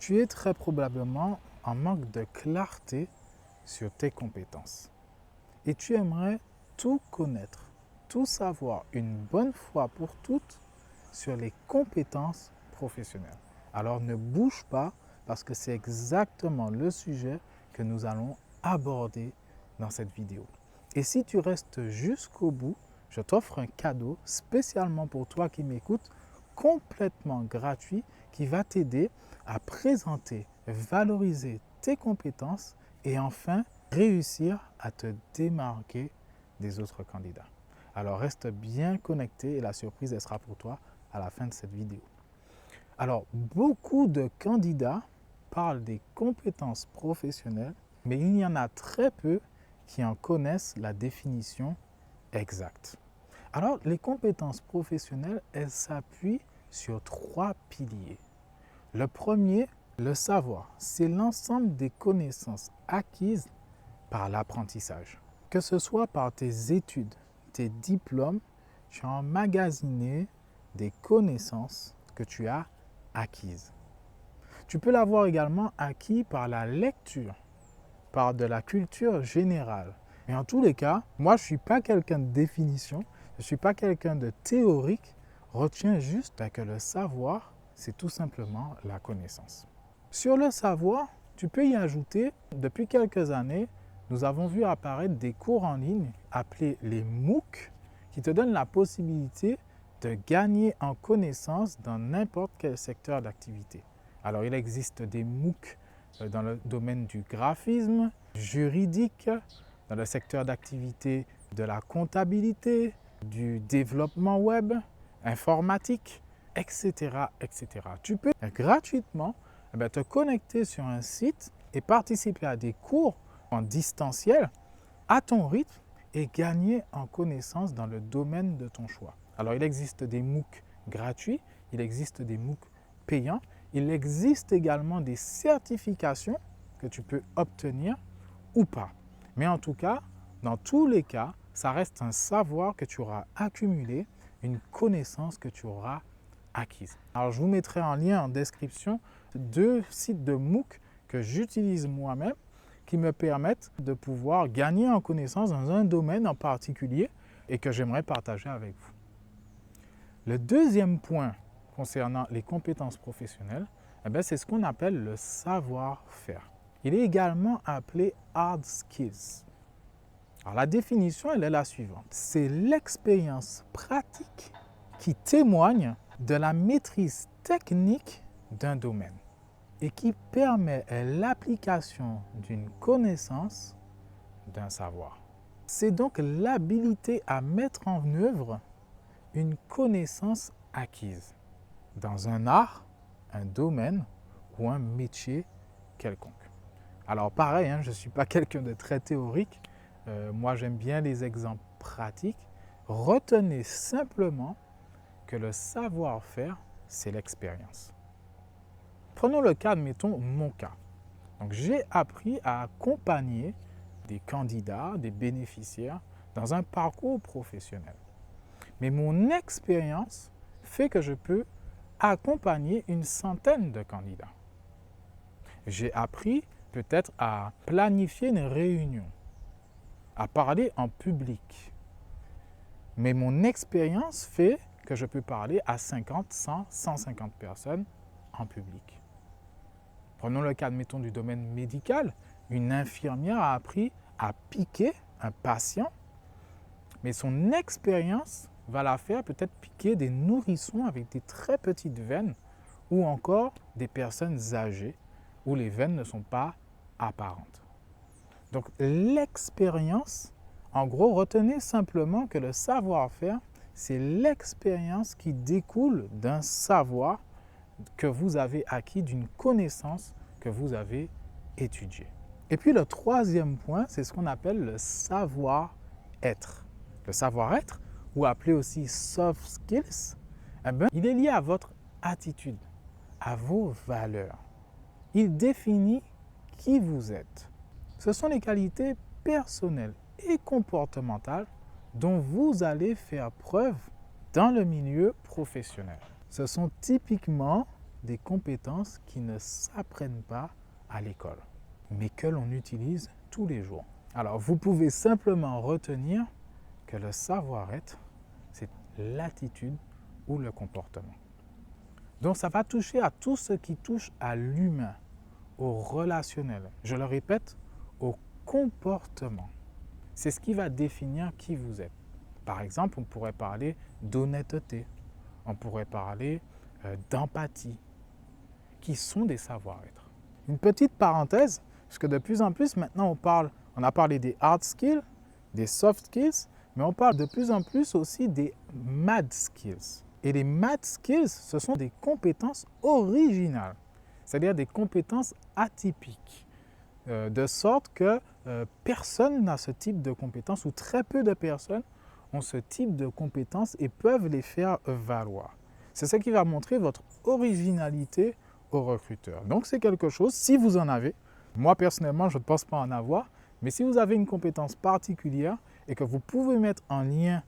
Tu es très probablement en manque de clarté sur tes compétences. Et tu aimerais tout connaître, tout savoir une bonne fois pour toutes sur les compétences professionnelles. Alors ne bouge pas parce que c'est exactement le sujet que nous allons aborder dans cette vidéo. Et si tu restes jusqu'au bout, je t'offre un cadeau spécialement pour toi qui m'écoutes, complètement gratuit, qui va t'aider à présenter, valoriser tes compétences et enfin réussir à te démarquer des autres candidats. Alors reste bien connecté et la surprise elle sera pour toi à la fin de cette vidéo. Alors beaucoup de candidats parlent des compétences professionnelles, mais il y en a très peu qui en connaissent la définition exacte. Alors les compétences professionnelles, elles s'appuient sur 3 piliers. Le premier, le savoir, c'est l'ensemble des connaissances acquises par l'apprentissage. Que ce soit par tes études, tes diplômes, tu as emmagasiné des connaissances que tu as acquises. Tu peux l'avoir également acquis par la lecture, par de la culture générale. Mais en tous les cas, moi je ne suis pas quelqu'un de définition, je ne suis pas quelqu'un de théorique. Retiens juste que le savoir, c'est tout simplement la connaissance. Sur le savoir, tu peux y ajouter, depuis quelques années, nous avons vu apparaître des cours en ligne appelés les MOOC qui te donnent la possibilité de gagner en connaissance dans n'importe quel secteur d'activité. Alors, il existe des MOOC dans le domaine du graphisme, juridique, dans le secteur d'activité de la comptabilité, du développement web, informatique, etc., etc. Tu peux gratuitement te connecter sur un site et participer à des cours en distanciel à ton rythme et gagner en connaissances dans le domaine de ton choix. Alors, il existe des MOOC gratuits, il existe des MOOC payants, il existe également des certifications que tu peux obtenir ou pas. Mais en tout cas, dans tous les cas, ça reste un savoir que tu auras accumulé, une connaissance que tu auras acquise. Alors, je vous mettrai en lien en description 2 sites de MOOC que j'utilise moi-même qui me permettent de pouvoir gagner en connaissance dans un domaine en particulier et que j'aimerais partager avec vous. Le deuxième point concernant les compétences professionnelles, c'est ce qu'on appelle le savoir-faire. Il est également appelé hard skills. Alors, la définition, elle est la suivante. C'est l'expérience pratique qui témoigne de la maîtrise technique d'un domaine et qui permet l'application d'une connaissance, d'un savoir. C'est donc l'habilité à mettre en œuvre une connaissance acquise dans un art, un domaine ou un métier quelconque. Alors pareil, je ne suis pas quelqu'un de très théorique. Moi, j'aime bien les exemples pratiques. Retenez simplement que le savoir-faire, c'est l'expérience. Prenons le cas, admettons, mon cas. Donc, j'ai appris à accompagner des candidats, des bénéficiaires dans un parcours professionnel. Mais mon expérience fait que je peux accompagner une centaine de candidats. J'ai appris peut-être à planifier une réunion, à parler en public. Mais mon expérience fait que je peux parler à 50, 100, 150 personnes en public. Prenons le cas, admettons, du domaine médical. Une infirmière a appris à piquer un patient, mais son expérience va la faire peut-être piquer des nourrissons avec des très petites veines ou encore des personnes âgées où les veines ne sont pas apparentes. Donc l'expérience, en gros, retenez simplement que le savoir-faire, c'est l'expérience qui découle d'un savoir que vous avez acquis, d'une connaissance que vous avez étudiée. Et puis le troisième point, c'est ce qu'on appelle le savoir-être. Le savoir-être, ou appelé aussi soft skills, il est lié à votre attitude, à vos valeurs. Il définit qui vous êtes. Ce sont les qualités personnelles et comportementales dont vous allez faire preuve dans le milieu professionnel. Ce sont typiquement des compétences qui ne s'apprennent pas à l'école, mais que l'on utilise tous les jours. Alors, vous pouvez simplement retenir que le savoir-être, c'est l'attitude ou le comportement. Donc, ça va toucher à tout ce qui touche à l'humain, au relationnel. Je le répète, au comportement. C'est ce qui va définir qui vous êtes. Par exemple, on pourrait parler d'honnêteté, on pourrait parler d'empathie, qui sont des savoir-être. Une petite parenthèse, parce que de plus en plus maintenant on a parlé des hard skills, des soft skills, mais on parle de plus en plus aussi des mad skills. Et les mad skills, ce sont des compétences originales, c'est-à-dire des compétences atypiques, de sorte que personne n'a ce type de compétences ou très peu de personnes ont ce type de compétences et peuvent les faire valoir. C'est ce qui va montrer votre originalité au recruteur. Donc c'est quelque chose, si vous en avez, moi personnellement je ne pense pas en avoir, mais si vous avez une compétence particulière et que vous pouvez mettre en lien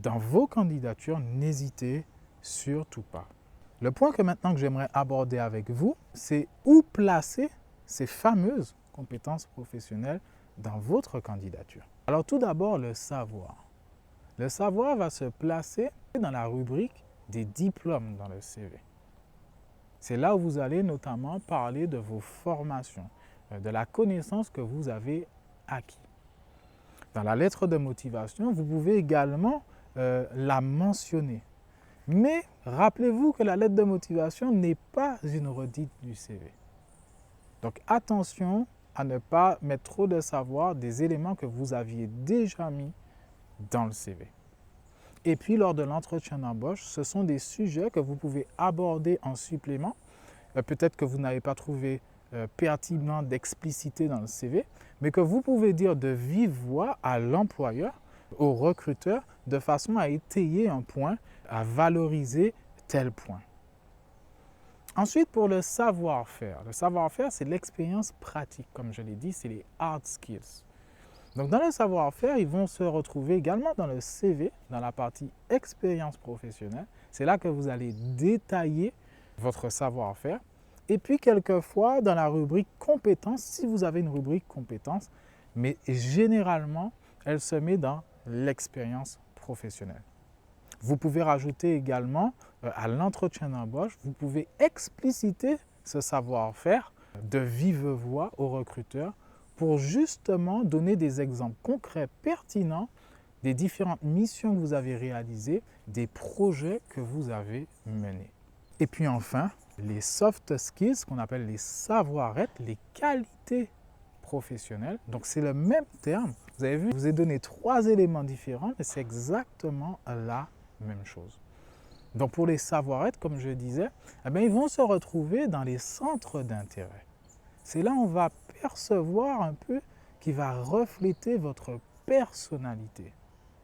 dans vos candidatures, n'hésitez surtout pas. Le point que maintenant que j'aimerais aborder avec vous, c'est où placer ces fameuses compétences professionnelles dans votre candidature. Alors tout d'abord, le savoir. Le savoir va se placer dans la rubrique des diplômes dans le CV. C'est là où vous allez notamment parler de vos formations, de la connaissance que vous avez acquis. Dans la lettre de motivation, vous pouvez également la mentionner. Mais rappelez-vous que la lettre de motivation n'est pas une redite du CV. Donc attention à ne pas mettre trop de savoir des éléments que vous aviez déjà mis dans le CV. Et puis lors de l'entretien d'embauche, ce sont des sujets que vous pouvez aborder en supplément. Peut-être que vous n'avez pas trouvé pertinent d'expliciter dans le CV, mais que vous pouvez dire de vive voix à l'employeur, au recruteur, de façon à étayer un point, à valoriser tel point. Ensuite, pour le savoir-faire. Le savoir-faire, c'est l'expérience pratique, comme je l'ai dit, c'est les hard skills. Donc, dans le savoir-faire, ils vont se retrouver également dans le CV, dans la partie expérience professionnelle. C'est là que vous allez détailler votre savoir-faire. Et puis, quelquefois, dans la rubrique compétences, si vous avez une rubrique compétences, mais généralement, elle se met dans l'expérience professionnelle. Vous pouvez rajouter également à l'entretien d'embauche, vous pouvez expliciter ce savoir-faire de vive voix au recruteur pour justement donner des exemples concrets, pertinents des différentes missions que vous avez réalisées, des projets que vous avez menés. Et puis enfin, les soft skills, qu'on appelle les savoir-être, les qualités professionnelles. Donc c'est le même terme. Vous avez vu, je vous ai donné 3 éléments différents, mais c'est exactement la même chose. Donc pour les savoir-être, comme je disais, ils vont se retrouver dans les centres d'intérêt. C'est là où on va percevoir un peu, qui va refléter votre personnalité.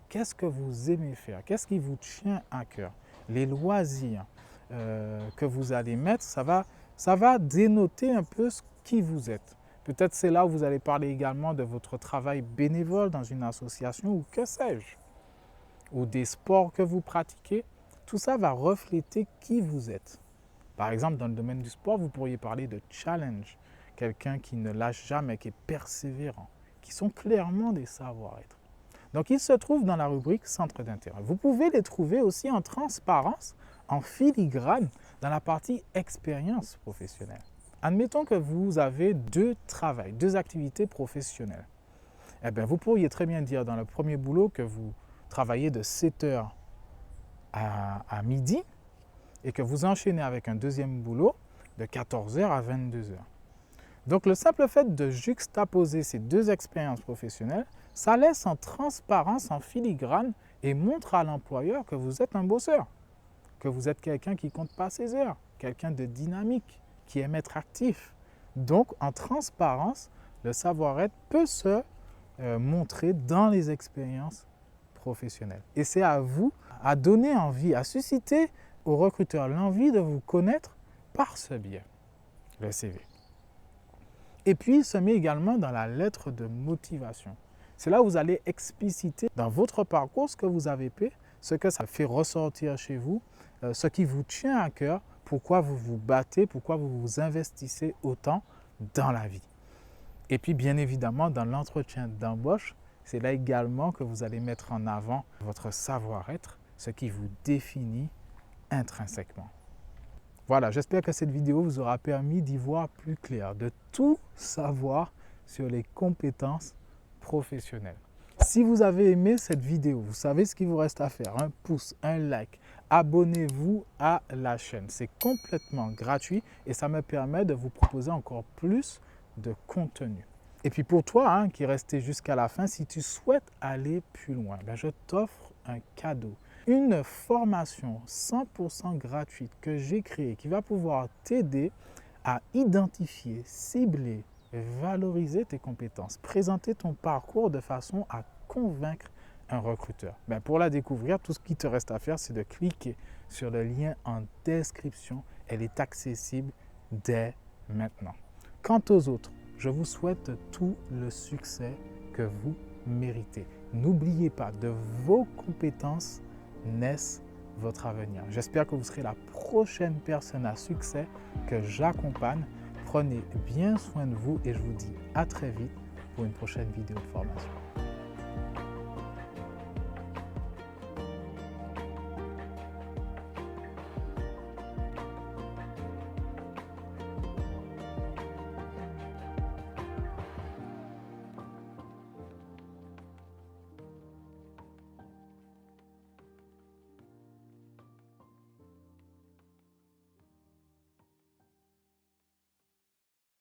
Qu'est-ce que vous aimez faire? Qu'est-ce qui vous tient à cœur? Les loisirs que vous allez mettre, ça va dénoter un peu qui vous êtes. Peut-être c'est là où vous allez parler également de votre travail bénévole dans une association ou que sais-je, ou des sports que vous pratiquez. Tout ça va refléter qui vous êtes. Par exemple, dans le domaine du sport, vous pourriez parler de challenge, quelqu'un qui ne lâche jamais, qui est persévérant, qui sont clairement des savoir-être. Donc, ils se trouvent dans la rubrique centre d'intérêt. Vous pouvez les trouver aussi en transparence, en filigrane, dans la partie expérience professionnelle. Admettons que vous avez 2 travails, 2 activités professionnelles. Vous pourriez très bien dire dans le premier boulot que vous travaillez de 7h à midi et que vous enchaînez avec un deuxième boulot de 14h à 22h. Donc, le simple fait de juxtaposer ces 2 expériences professionnelles, ça laisse en transparence, en filigrane et montre à l'employeur que vous êtes un bosseur, que vous êtes quelqu'un qui ne compte pas ses heures, quelqu'un de dynamique, qui aime être actif. Donc, en transparence, le savoir-être peut se montrer dans les expériences professionnelles. Et c'est à vous à donner envie, à susciter aux recruteurs l'envie de vous connaître par ce biais, le CV. Et puis, il se met également dans la lettre de motivation. C'est là où vous allez expliciter dans votre parcours ce que vous avez fait, ce que ça fait ressortir chez vous, ce qui vous tient à cœur pourquoi vous vous battez, pourquoi vous vous investissez autant dans la vie. Et puis, bien évidemment, dans l'entretien d'embauche, c'est là également que vous allez mettre en avant votre savoir-être, ce qui vous définit intrinsèquement. Voilà, j'espère que cette vidéo vous aura permis d'y voir plus clair, de tout savoir sur les compétences professionnelles. Si vous avez aimé cette vidéo, vous savez ce qu'il vous reste à faire. Un pouce, un like, abonnez-vous à la chaîne. C'est complètement gratuit et ça me permet de vous proposer encore plus de contenu. Et puis pour toi qui est resté jusqu'à la fin, si tu souhaites aller plus loin, je t'offre un cadeau. Une formation 100% gratuite que j'ai créée qui va pouvoir t'aider à identifier, cibler, valoriser tes compétences, présenter ton parcours de façon à convaincre un recruteur. Pour la découvrir, tout ce qui te reste à faire, c'est de cliquer sur le lien en description. Elle est accessible dès maintenant. Quant aux autres, je vous souhaite tout le succès que vous méritez. N'oubliez pas, de vos compétences naissent votre avenir. J'espère que vous serez la prochaine personne à succès que j'accompagne. Prenez bien soin de vous et je vous dis à très vite pour une prochaine vidéo de formation.